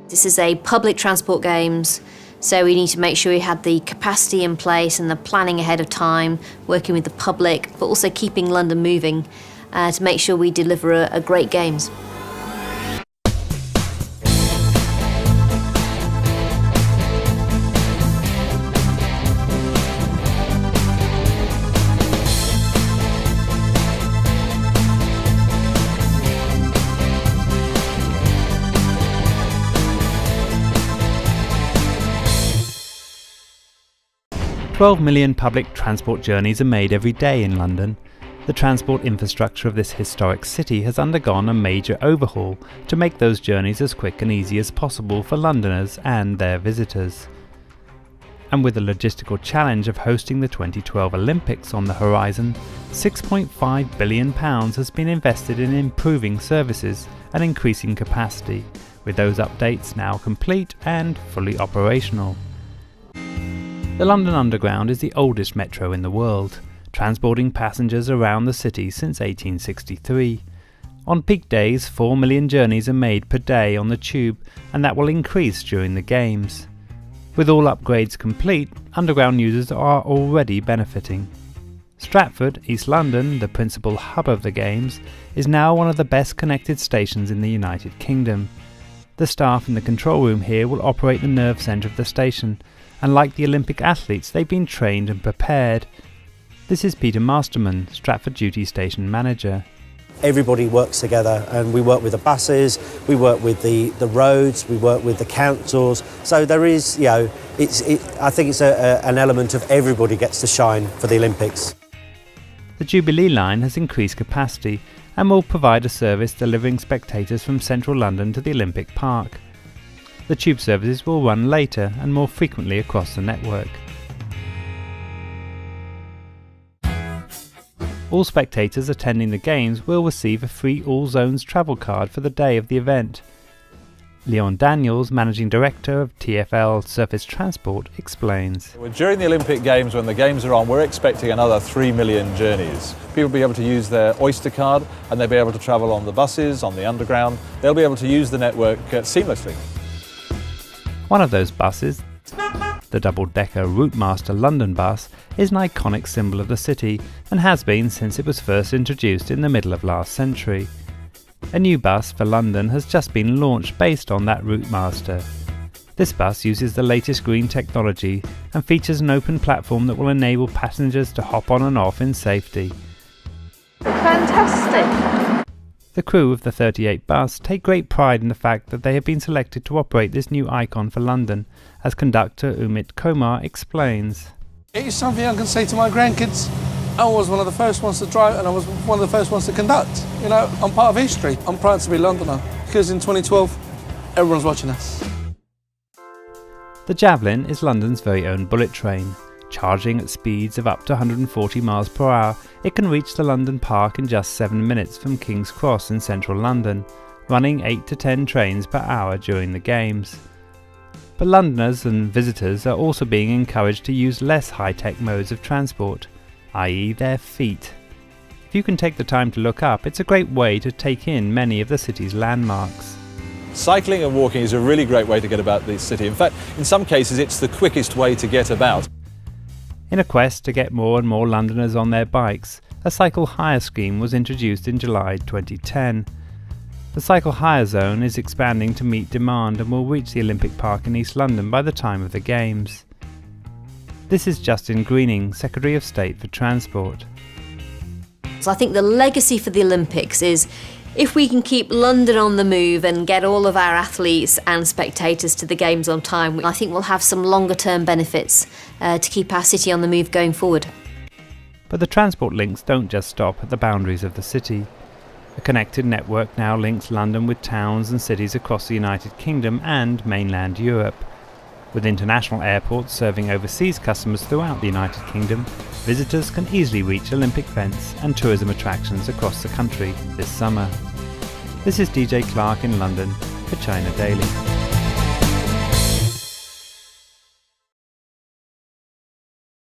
This is a public transport games, so we need to make sure we had the capacity in place and the planning ahead of time, working with the public, but also keeping London moving to make sure we deliver a great games. "12 million public transport journeys are made every day in London. The transport infrastructure of this historic city has undergone a major overhaul to make those journeys as quick and easy as possible for Londoners and their visitors. And with the logistical challenge of hosting the 2012 Olympics on the horizon, £6.5 billion has been invested in improving services and increasing capacity, with those updates now complete and fully operational. The London Underground is the oldest metro in the world, transporting passengers around the city since 1863. On peak days, 4 million journeys are made per day on the tube, and that will increase during the Games. With all upgrades complete, Underground users are already benefiting. Stratford, East London, the principal hub of the Games, is now one of the best connected stations in the United Kingdom. The staff in the control room here will operate the nerve centre of the station, and like the Olympic athletes, they've been trained and prepared. This is Peter Masterman, Stratford Duty Station Manager. Everybody works together, and we work with the buses, we work with the roads, we work with the councils. So there is, I think it's an element of everybody gets to shine for the Olympics. The Jubilee line has increased capacity and will provide a service delivering spectators from central London to the Olympic Park. The tube services will run later and more frequently across the network. All spectators attending the Games will receive a free All Zones travel card for the day of the event. Leon Daniels, Managing Director of TfL Surface Transport, explains. During the Olympic Games, when the Games are on, we're expecting another 3 million journeys. People will be able to use their Oyster card, and they'll be able to travel on the buses, on the Underground. They'll be able to use the network seamlessly. One of those buses, the double-decker Routemaster London bus, is an iconic symbol of the city and has been since it was first introduced in the middle of last century. A new bus for London has just been launched based on that Routemaster. This bus uses the latest green technology and features an open platform that will enable passengers to hop on and off in safety. Fantastic! The crew of the 38 bus take great pride in the fact that they have been selected to operate this new icon for London, as conductor Umit Komar explains. It is something I can say to my grandkids. I was one of the first ones to drive, and I was one of the first ones to conduct. You know, I'm part of history. I'm proud to be a Londoner, because in 2012, everyone's watching us. The Javelin is London's very own bullet train. Charging at speeds of up to 140 miles per hour, it can reach the London Park in just 7 minutes from King's Cross in central London, running 8 to 10 trains per hour during the Games. But Londoners and visitors are also being encouraged to use less high-tech modes of transport, i.e. their feet. If you can take the time to look up, it's a great way to take in many of the city's landmarks. Cycling and walking is a really great way to get about the city. In fact, in some cases, it's the quickest way to get about. In a quest to get more and more Londoners on their bikes, a cycle hire scheme was introduced in July 2010. The cycle hire zone is expanding to meet demand and will reach the Olympic Park in East London by the time of the Games. This is Justin Greening, Secretary of State for Transport. So I think the legacy for the Olympics is if we can keep London on the move and get all of our athletes and spectators to the Games on time, I think we'll have some longer term benefits to keep our city on the move going forward. But the transport links don't just stop at the boundaries of the city. A connected network now links London with towns and cities across the United Kingdom and mainland Europe. With international airports serving overseas customers throughout the United Kingdom, visitors can easily reach Olympic events and tourism attractions across the country this summer. This is DJ Clark in London for China Daily.